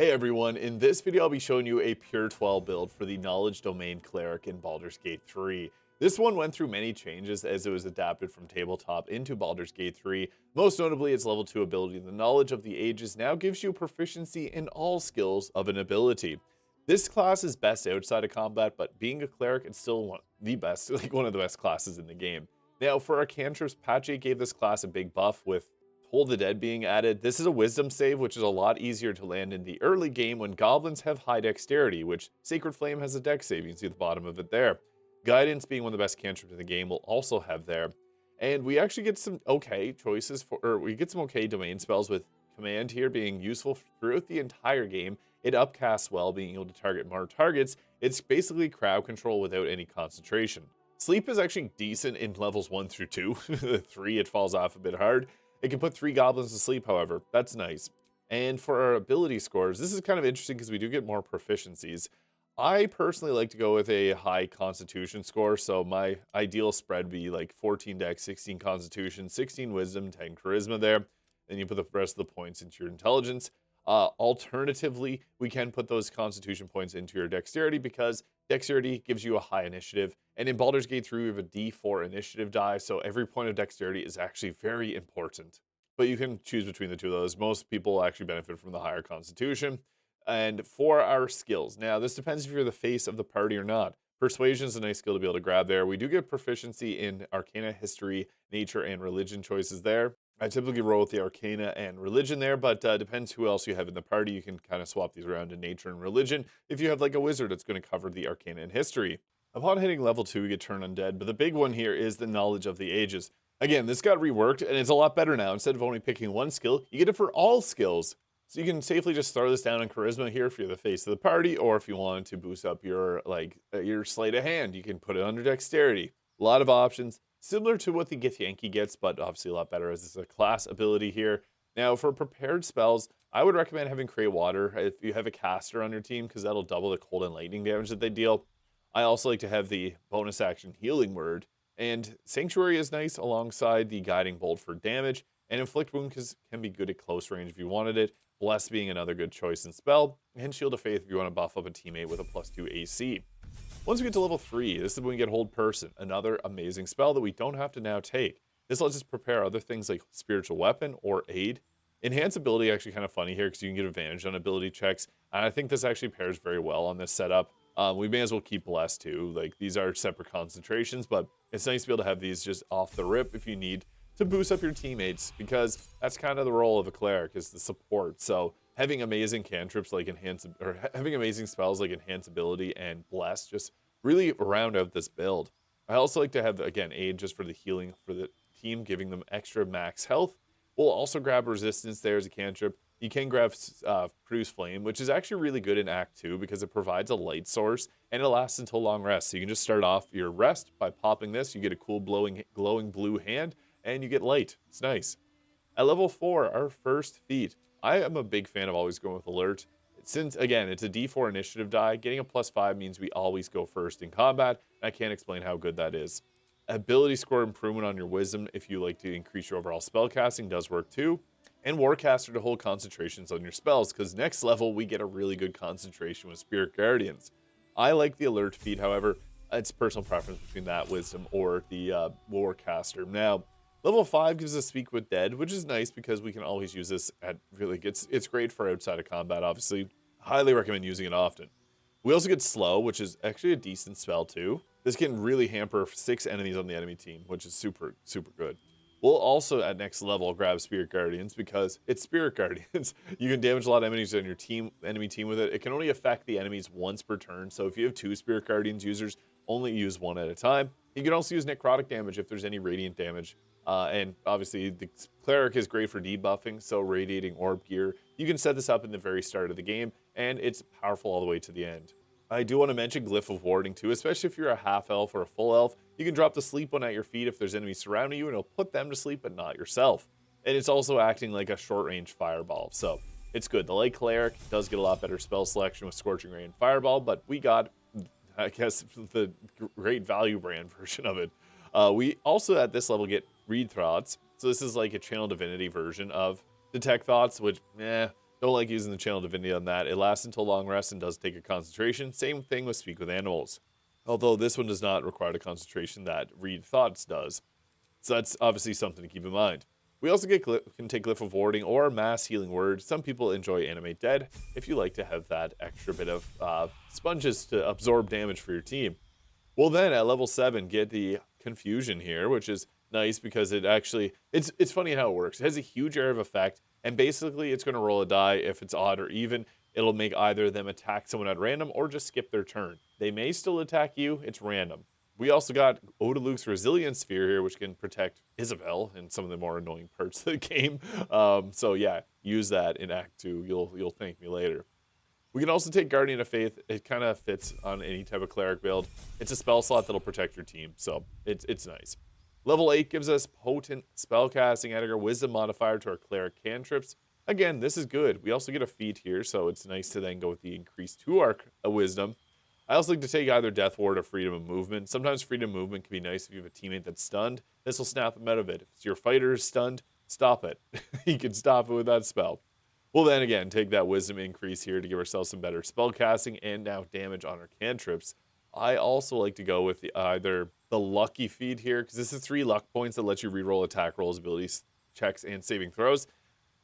Hey everyone, in this video I'll be showing you a pure 12 build for the Knowledge Domain Cleric in Baldur's Gate 3. This one went through many changes as it was adapted from tabletop into Baldur's Gate 3. Most notably, its level 2 ability, the Knowledge of the Ages, now gives you proficiency in all skills of an ability. This class is best outside of combat, but being a cleric, it's still one of the best classes in the game. Now, for our cantrips, Patch 8 gave this class a big buff with Hold the Dead being added. This is a wisdom save, which is a lot easier to land in the early game when goblins have high dexterity, which Sacred Flame has a dex save. You can see at the bottom of it there. Guidance being one of the best cantrips in the game will also have there. And we actually get some okay choices we get some okay domain spells with Command here being useful throughout the entire game. It upcasts well, being able to target more targets. It's basically crowd control without any concentration. Sleep is actually decent in levels 1 through 2. 3, it falls off a bit hard. It can put 3 goblins to sleep, however. That's nice. And for our ability scores, this is kind of interesting because we do get more proficiencies. I personally like to go with a high constitution score, so my ideal spread would be like 14 dex, 16 constitution, 16 wisdom, 10 charisma there. Then you put the rest of the points into your intelligence. Alternatively, we can put those constitution points into your dexterity because dexterity gives you a high initiative. And in Baldur's Gate 3, we have a D4 initiative die, so every point of dexterity is actually very important. But you can choose between the two of those. Most people actually benefit from the higher constitution. And for our skills, now this depends if you're the face of the party or not. Persuasion is a nice skill to be able to grab there. We do get proficiency in Arcana, History, Nature, and Religion choices there. I typically roll with the Arcana and Religion there, but depends who else you have in the party. You can kind of swap these around in Nature and Religion if you have like a wizard that's going to cover the Arcana and History. Upon hitting level 2, we get Turn Undead, but the big one here is the Knowledge of the Ages. Again, this got reworked, and it's a lot better now. Instead of only picking one skill, you get it for all skills. So you can safely just throw this down on Charisma here if you're the face of the party, or if you want to boost up your Sleight of Hand, you can put it under Dexterity. A lot of options, similar to what the Githyanki gets, but obviously a lot better as it's a class ability here. Now, for prepared spells, I would recommend having Create Water if you have a caster on your team, because that'll double the cold and lightning damage that they deal. I also like to have the bonus action Healing Word, and Sanctuary is nice alongside the Guiding Bolt for damage, and Inflict Wound can be good at close range if you wanted it, Bless being another good choice in spell, and Shield of Faith if you want to buff up a teammate with a +2 AC. Once we get to level 3, this is when we get Hold Person, another amazing spell that we don't have to now take. This lets us prepare other things like Spiritual Weapon or Aid. Enhance ability actually kind of funny here because you can get advantage on ability checks, and I think this actually pairs very well on this setup. We may as well keep Bless too. Like, these are separate concentrations, but it's nice to be able to have these just off the rip if you need to boost up your teammates, because that's kind of the role of a cleric, is the support. So having amazing cantrips like having amazing spells like Enhance Ability and Bless just really round out this build. I also like to have, again, Aid just for the healing for the team, giving them extra max health. We'll also grab Resistance there as a cantrip. You can grab Produce Flame, which is actually really good in Act 2 because it provides a light source and it lasts until long rest. So you can just start off your rest by popping this. You get a cool glowing blue hand and you get light. It's nice. At level 4, our first feat. I am a big fan of always going with Alert. Since, again, it's a D4 initiative die, getting a +5 means we always go first in combat. And I can't explain how good that is. Ability score improvement on your Wisdom if you like to increase your overall spellcasting does work too. And Warcaster to hold concentrations on your spells, because next level we get a really good concentration with Spirit Guardians. I like the Alert feat, however, it's personal preference between that Wisdom or the Warcaster. Now, level 5 gives us Speak with Dead, which is nice because we can always use this at it's great for outside of combat, obviously. Highly recommend using it often. We also get Slow, which is actually a decent spell too. This can really hamper 6 enemies on the enemy team, which is super, super good. We'll also, at next level, grab Spirit Guardians because it's Spirit Guardians. You can damage a lot of enemies on your enemy team with it. It can only affect the enemies once per turn. So if you have 2 Spirit Guardians users, only use 1 at a time. You can also use necrotic damage if there's any radiant damage. And obviously, the Cleric is great for debuffing, so Radiating Orb gear. You can set this up in the very start of the game, and it's powerful all the way to the end. I do want to mention Glyph of Warding too, especially if you're a half elf or a full elf. You can drop the sleep one at your feet if there's enemies surrounding you, and it'll put them to sleep, but not yourself. And it's also acting like a short-range fireball, so it's good. The Light Cleric does get a lot better spell selection with Scorching Ray and Fireball, but we got, I guess, the great value brand version of it. We also, at this level, get Read Thoughts. So this is like a Channel Divinity version of Detect Thoughts, which, Don't like using the Channel Divinity on that. It lasts until long rest and does take a concentration. Same thing with Speak with Animals. Although this one does not require the concentration that Read Thoughts does. So that's obviously something to keep in mind. We also can take Glyph of Warding or Mass Healing Word. Some people enjoy Animate Dead if you like to have that extra bit of sponges to absorb damage for your team. Well then, at level 7, get the Confusion here, which is nice because it actually, it's funny how it works. It has a huge area of effect, and basically it's going to roll a die. If it's odd or even, it'll make either of them attack someone at random or just skip their turn. They may still attack you, it's random. We also got Odaluk's Resilience Sphere here, which can protect Isabel in some of the more annoying parts of the game. So yeah, use that in Act 2. You'll thank me later. We can also take Guardian of Faith. It kind of fits on any type of cleric build. It's a spell slot that'll protect your team, so it's nice. Level 8 gives us potent spellcasting, adding our wisdom modifier to our cleric cantrips. Again, this is good. We also get a feat here, so it's nice to then go with the increase to our wisdom. I also like to take either Death Ward or Freedom of Movement. Sometimes Freedom of Movement can be nice if you have a teammate that's stunned. This will snap them out of it. If it's your fighter is stunned, stop it. You can stop it with that spell. We'll then again take that wisdom increase here to give ourselves some better spell casting and now damage on our cantrips. I also like to go with either the lucky feat here, because this is 3 luck points that let you reroll attack rolls, abilities, checks, and saving throws,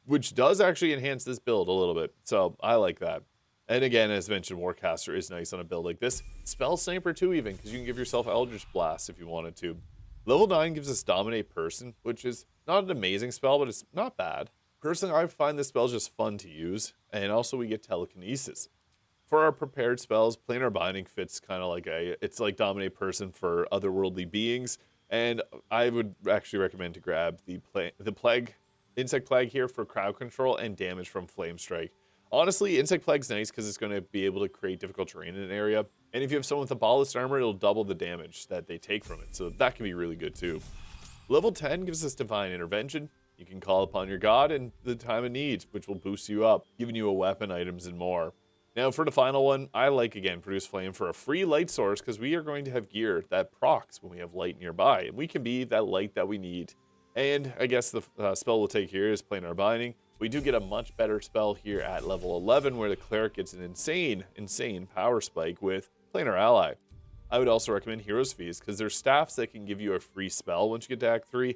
which does actually enhance this build a little bit. So I like that. And again, as mentioned, Warcaster is nice on a build like this. Spell Sniper too, even, because you can give yourself Eldritch Blast if you wanted to. Level 9 gives us Dominate Person, which is not an amazing spell, but it's not bad. Personally, I find this spell just fun to use, and also we get Telekinesis. For our prepared spells, Planar Binding fits kind of like it's like Dominate Person for otherworldly beings, and I would actually recommend to grab the Plague, Insect Plague here for crowd control and damage from Flame Strike. Honestly, Insect Plague's nice because it's going to be able to create difficult terrain in an area, and if you have someone with a Ballast Armor, it'll double the damage that they take from it, so that can be really good too. Level 10 gives us Divine Intervention. You can call upon your god in the time of need, which will boost you up, giving you a weapon, items, and more. Now for the final one, I like, again, Produce Flame for a free light source, because we are going to have gear that procs when we have light nearby, and we can be that light that we need. And I guess the spell we'll take here is Planar Binding. We do get a much better spell here at level 11, where the Cleric gets an insane power spike with Planar Ally. I would also recommend Hero's Feast, because there's staffs that can give you a free spell once you get to Act 3.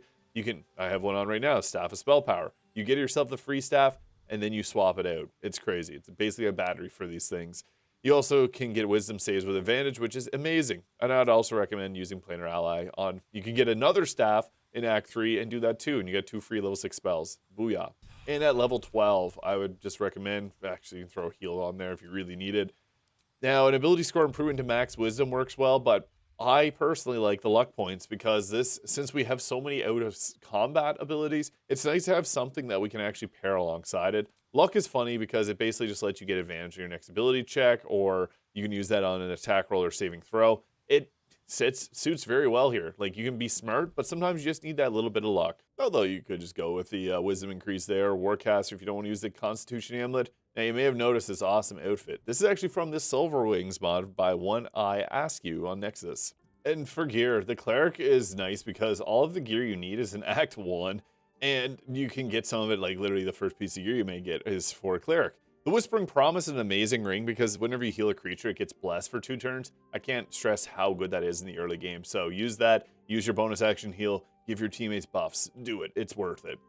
I have one on right now, Staff of Spell Power. You get yourself the free staff, and then you swap it out. It's crazy. It's basically a battery for these things. You also can get Wisdom Saves with advantage, which is amazing. And I'd also recommend using Planar Ally on. You can get another staff in Act 3 and do that too, and you get 2 free level 6 spells. Booyah. And at level 12, I would just recommend, actually you can throw a heal on there if you really need it. Now, an ability score improvement to max wisdom works well, but I personally like the luck points because since we have so many out of combat abilities, it's nice to have something that we can actually pair alongside it. Luck is funny because it basically just lets you get advantage of your next ability check, or you can use that on an attack roll or saving throw. It suits very well here. Like, you can be smart, but sometimes you just need that little bit of luck. Although you could just go with the wisdom increase there, or Warcaster if you don't want to use the Constitution Amulet. Now, you may have noticed this awesome outfit. This is actually from this Silver Wings mod by One Eye Askew on Nexus. And for gear, the Cleric is nice because all of the gear you need is in Act 1, and you can get some of it, like literally the first piece of gear you may get is for a Cleric. The Whispering Promise is an amazing ring because whenever you heal a creature, it gets blessed for 2 turns. I can't stress how good that is in the early game. So use that, use your bonus action heal, give your teammates buffs, do it, it's worth it.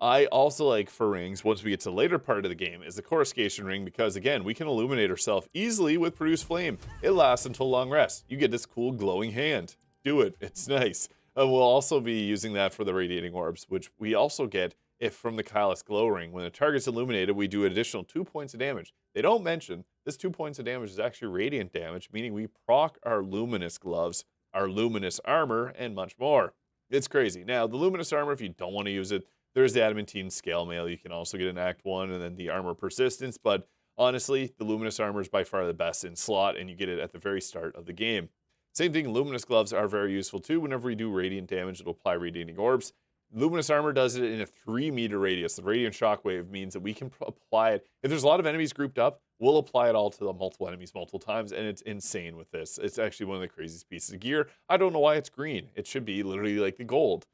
I also like for rings, once we get to the later part of the game, is the Coruscation Ring because, again, we can illuminate ourselves easily with Produce Flame. It lasts until long rest. You get this cool glowing hand. Do it. It's nice. And we'll also be using that for the Radiating Orbs, which we also get if from the Kylus Glow Ring. When the target's illuminated, we do an additional 2 points of damage. They don't mention this 2 points of damage is actually radiant damage, meaning we proc our luminous gloves, our luminous armor, and much more. It's crazy. Now, the luminous armor, if you don't want to use it, there's the Adamantine Scale Mail. You can also get in Act 1, and then the Armor Persistence, but honestly, the Luminous Armor is by far the best in slot, and you get it at the very start of the game. Same thing, Luminous Gloves are very useful too. Whenever we do Radiant damage, it'll apply Radiating Orbs. Luminous Armor does it in a 3-meter radius. The Radiant Shockwave means that we can apply it. If there's a lot of enemies grouped up, we'll apply it all to the multiple enemies multiple times, and it's insane with this. It's actually one of the craziest pieces of gear. I don't know why it's green. It should be literally like the gold.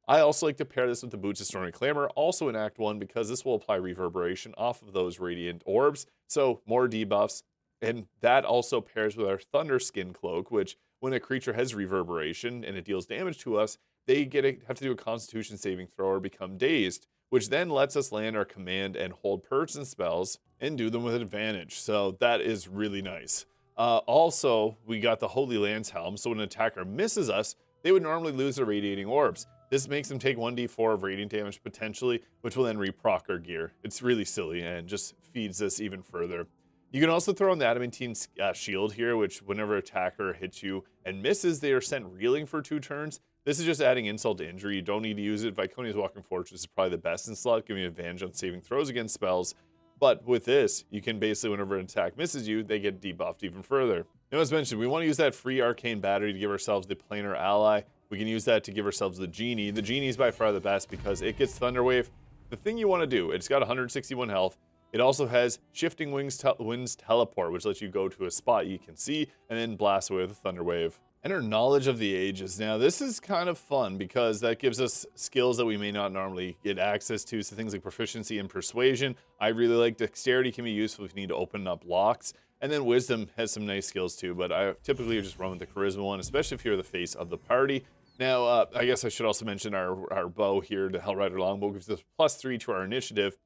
I also like to pair this with the Boots of Stormy Clamor, also in Act 1, because this will apply reverberation off of those radiant orbs, so more debuffs. And that also pairs with our Thunder Skin Cloak, which when a creature has reverberation and it deals damage to us, they have to do a Constitution saving throw or become dazed, which then lets us land our command and hold person spells and do them with advantage. So that is really nice. Also, we got the Holy Lance Helm, so when an attacker misses us, they would normally lose their radiating orbs. This makes them take 1d4 of radiant damage potentially, which will then reproc our gear. It's really silly and just feeds this even further. You can also throw on the Adamantine Shield here, which whenever attacker hits you and misses, they are sent reeling for 2 turns. This is just adding insult to injury. You don't need to use it. Viconia's Walking Fortress is probably the best in slot, giving you advantage on saving throws against spells. But with this, you can basically, whenever an attack misses you, they get debuffed even further. Now, as mentioned, we want to use that free Arcane Battery to give ourselves the Planar Ally. We can use that to give ourselves the Genie. The Genie is by far the best because it gets Thunderwave. The thing you want to do, it's got 161 health. It also has Shifting Winds Teleport, which lets you go to a spot you can see and then blast away with a Thunder Wave. Enter Knowledge of the Ages. Now, this is kind of fun because that gives us skills that we may not normally get access to. So things like Proficiency and Persuasion. I really like Dexterity, can be useful if you need to open up locks. And then Wisdom has some nice skills too, but I typically just run with the Charisma one, especially if you're the face of the party. Now, I guess I should also mention our bow here, the Hellrider Longbow, gives us +3 to our initiative.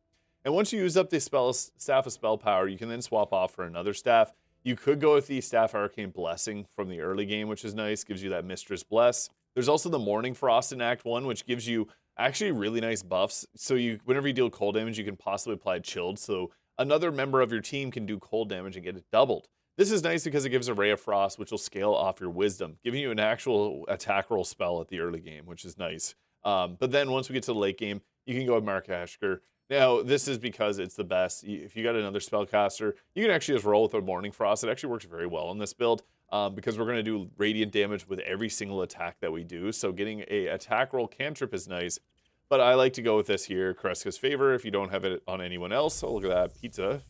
And once you use up the Staff of Spell Power, you can then swap off for another staff. You could go with the Staff Arcane Blessing from the early game, which is nice, gives you that Mistress Bless. There's also the Morning Frost in Act 1, which gives you actually really nice buffs. So whenever you deal cold damage, you can possibly apply Chilled, so another member of your team can do cold damage and get it doubled. This is nice because it gives a Ray of Frost, which will scale off your Wisdom, giving you an actual attack roll spell at the early game, which is nice. But then once we get to the late game, you can go with Mark Ashker. Now, this is because it's the best. If you got another spellcaster, you can actually just roll with a Morning Frost. It actually works very well in this build because we're going to do radiant damage with every single attack that we do. So getting a attack roll cantrip is nice. But I like to go with this here, Kreska's Favor, if you don't have it on anyone else. So look at that, Pizza.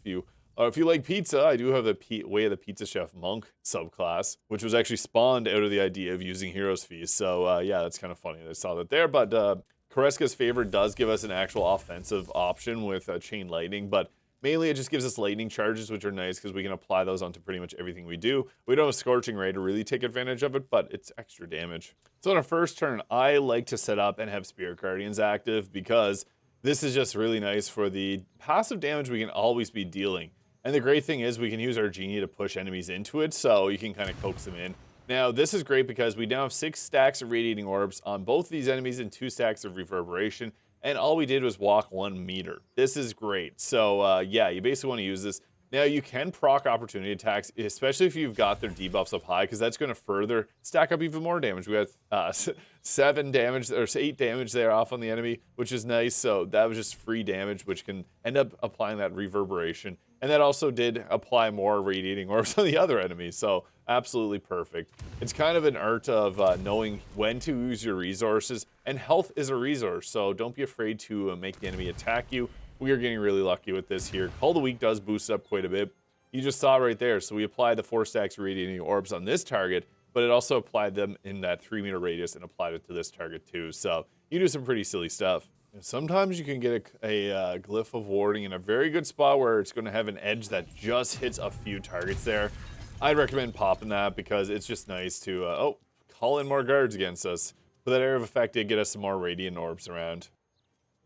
If you like pizza, I do have the Way of the Pizza Chef Monk subclass, which was actually spawned out of the idea of using Heroes Feast. So yeah, that's kind of funny. I saw that there, but Kreska's Favor does give us an actual offensive option with Chain Lightning, but mainly it just gives us lightning charges, which are nice because we can apply those onto pretty much everything we do. We don't have Scorching Ray to really take advantage of it, but it's extra damage. So on our first turn, I like to set up and have Spirit Guardians active because this is just really nice for the passive damage we can always be dealing. And the great thing is we can use our Genie to push enemies into it, so you can kind of coax them in. Now, this is great because we now have 6 stacks of Radiating Orbs on both these enemies and 2 stacks of Reverberation, and all we did was walk 1 meter. This is great. So, yeah, you basically want to use this. Now, you can proc opportunity attacks, especially if you've got their debuffs up high, because that's going to further stack up even more damage. We got 7 damage, or 8 damage there off on the enemy, which is nice. So that was just free damage, which can end up applying that Reverberation. And that also did apply more Radiating Orbs on the other enemies, so absolutely perfect. It's kind of an art of knowing when to use your resources, and health is a resource, so don't be afraid to make the enemy attack you. We are getting really lucky with this here. Call of the Week does boost up quite a bit. You just saw right there, so we applied the 4 stacks of Radiating Orbs on this target, but it also applied them in that 3-meter radius and applied it to this target too, so you do some pretty silly stuff. Sometimes you can get a Glyph of Warding in a very good spot where it's going to have an edge that just hits a few targets there. I'd recommend popping that because it's just nice to, call in more guards against us. But that Area of Effect did get us some more Radiant Orbs around.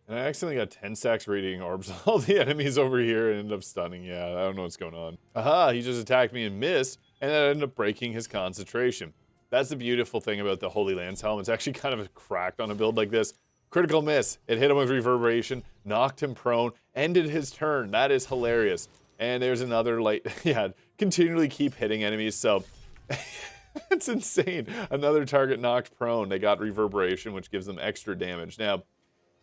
And I accidentally got 10 stacks Radiating Orbs on all the enemies over here and ended up stunning. Yeah, I don't know what's going on. Aha, he just attacked me and missed, and that ended up breaking his concentration. That's the beautiful thing about the Holy Lance Helm. It's actually kind of cracked on a build like this. Critical miss. It hit him with Reverberation, knocked him prone, ended his turn. That is hilarious. And there's another, continually keep hitting enemies, so it's insane. Another target knocked prone. They got Reverberation, which gives them extra damage. Now,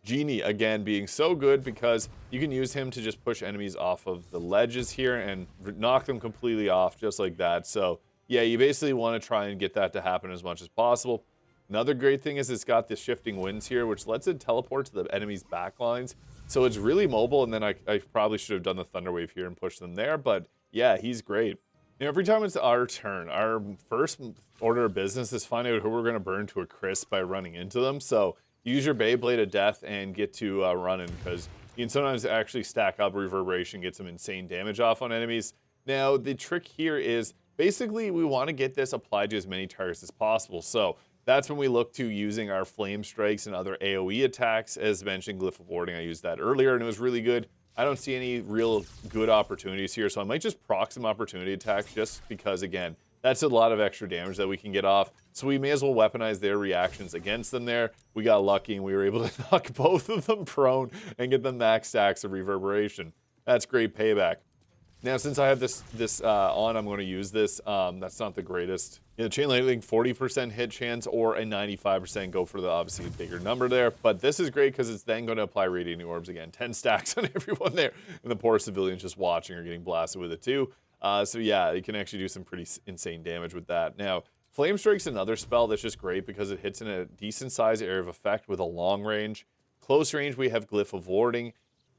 Genie, again, being so good because you can use him to just push enemies off of the ledges here and knock them completely off, just like that. So, yeah, you basically want to try and get that to happen as much as possible. Another great thing is it's got the Shifting Winds here, which lets it teleport to the enemy's backlines. So it's really mobile, and then I probably should have done the Thunderwave here and pushed them there, but yeah, he's great. You know, every time it's our turn, our first order of business is find out who we're going to burn to a crisp by running into them. So use your Beyblade of Death and get to running, because you can sometimes actually stack up Reverberation, get some insane damage off on enemies. Now, the trick here is basically we want to get this applied to as many targets as possible. So that's when we look to using our Flame Strikes and other AoE attacks. As mentioned, Glyph of Warding, I used that earlier and it was really good. I don't see any real good opportunities here, so I might just proc some opportunity attacks just because, again, that's a lot of extra damage that we can get off. So we may as well weaponize their reactions against them there. We got lucky and we were able to knock both of them prone and get the max stacks of Reverberation. That's great payback. Now, since I have this on, I'm going to use this. That's not the greatest. You know, Chain Lightning, 40% hit chance or a 95%. Go for the obviously bigger number there. But this is great because it's then going to apply Radiating Orbs again. 10 stacks on everyone there. And the poor civilians just watching are getting blasted with it too. So yeah, you can actually do some pretty insane damage with that. Now, Flame Strike's another spell that's just great because it hits in a decent sized area of effect with a long range. Close range, we have Glyph of Warding.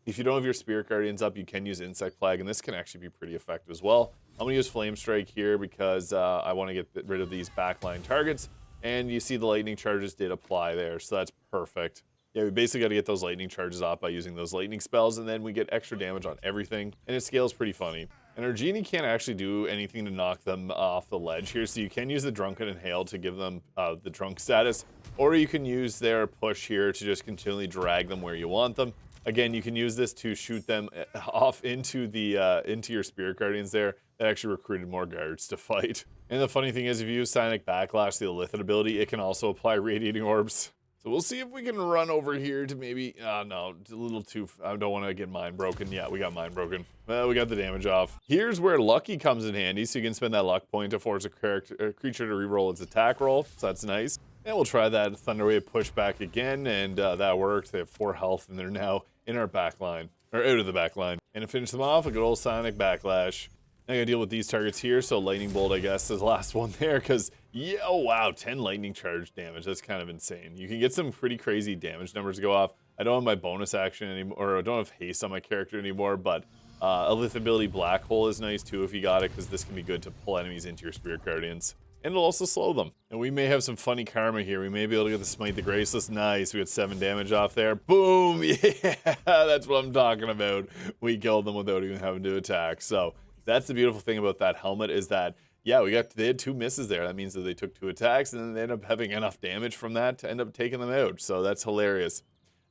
If you don't have your Spirit Guardians up, you can use Insect Plague, and this can actually be pretty effective as well. I'm going to use Flame Strike here because I want to get rid of these backline targets, and you see the lightning charges did apply there, so that's perfect. Yeah, we basically got to get those lightning charges off by using those lightning spells, and then we get extra damage on everything, and it scales pretty funny. And our genie can't actually do anything to knock them off the ledge here, so you can use the Drunken Inhale to give them the drunk status, or you can use their push here to just continually drag them where you want them. Again, you can use this to shoot them off into your Spirit Guardians there. That actually recruited more guards to fight. And the funny thing is, if you use Psionic Backlash, the Illithid ability, it can also apply Radiating Orbs. So we'll see if we can run over here to maybe, no, it's a little too, I don't want to get Mind Broken. Yeah, we got Mind Broken. Well, we got the damage off. Here's where Lucky comes in handy, so you can spend that luck point to force a creature to reroll its attack roll, so that's nice. And we'll try that Thunderwave pushback again, and that worked. They have 4 health, and they're now in our back line, or out of the back line. And to finish them off, a good old Sonic Backlash. I gotta deal with these targets here, so Lightning Bolt, I guess, is the last one there, because, yeah, oh wow, 10 Lightning Charge damage. That's kind of insane. You can get some pretty crazy damage numbers to go off. I don't have my bonus action anymore, or I don't have haste on my character anymore, but Illithid ability Black Hole is nice too if you got it, because this can be good to pull enemies into your Spirit Guardians. And it'll also slow them. And we may have some funny karma here. We may be able to get the Smite the Graceless. Nice. We got 7 damage off there. Boom. Yeah, that's what I'm talking about. We killed them without even having to attack. So that's the beautiful thing about that helmet is that, yeah, they had 2 misses there. That means that they took 2 attacks and then they ended up having enough damage from that to end up taking them out. So that's hilarious.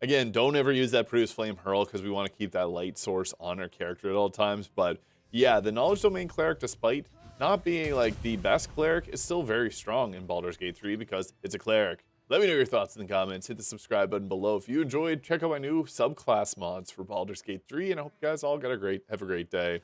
Again, don't ever use that Produce Flame Hurl because we want to keep that light source on our character at all times. But yeah, the Knowledge Domain Cleric, despite not being like the best cleric, is still very strong in Baldur's Gate 3 because it's a cleric. Let me know your thoughts in the comments. Hit the subscribe button below if you enjoyed. Check out my new subclass mods for Baldur's Gate 3, and I hope you guys all have a great day.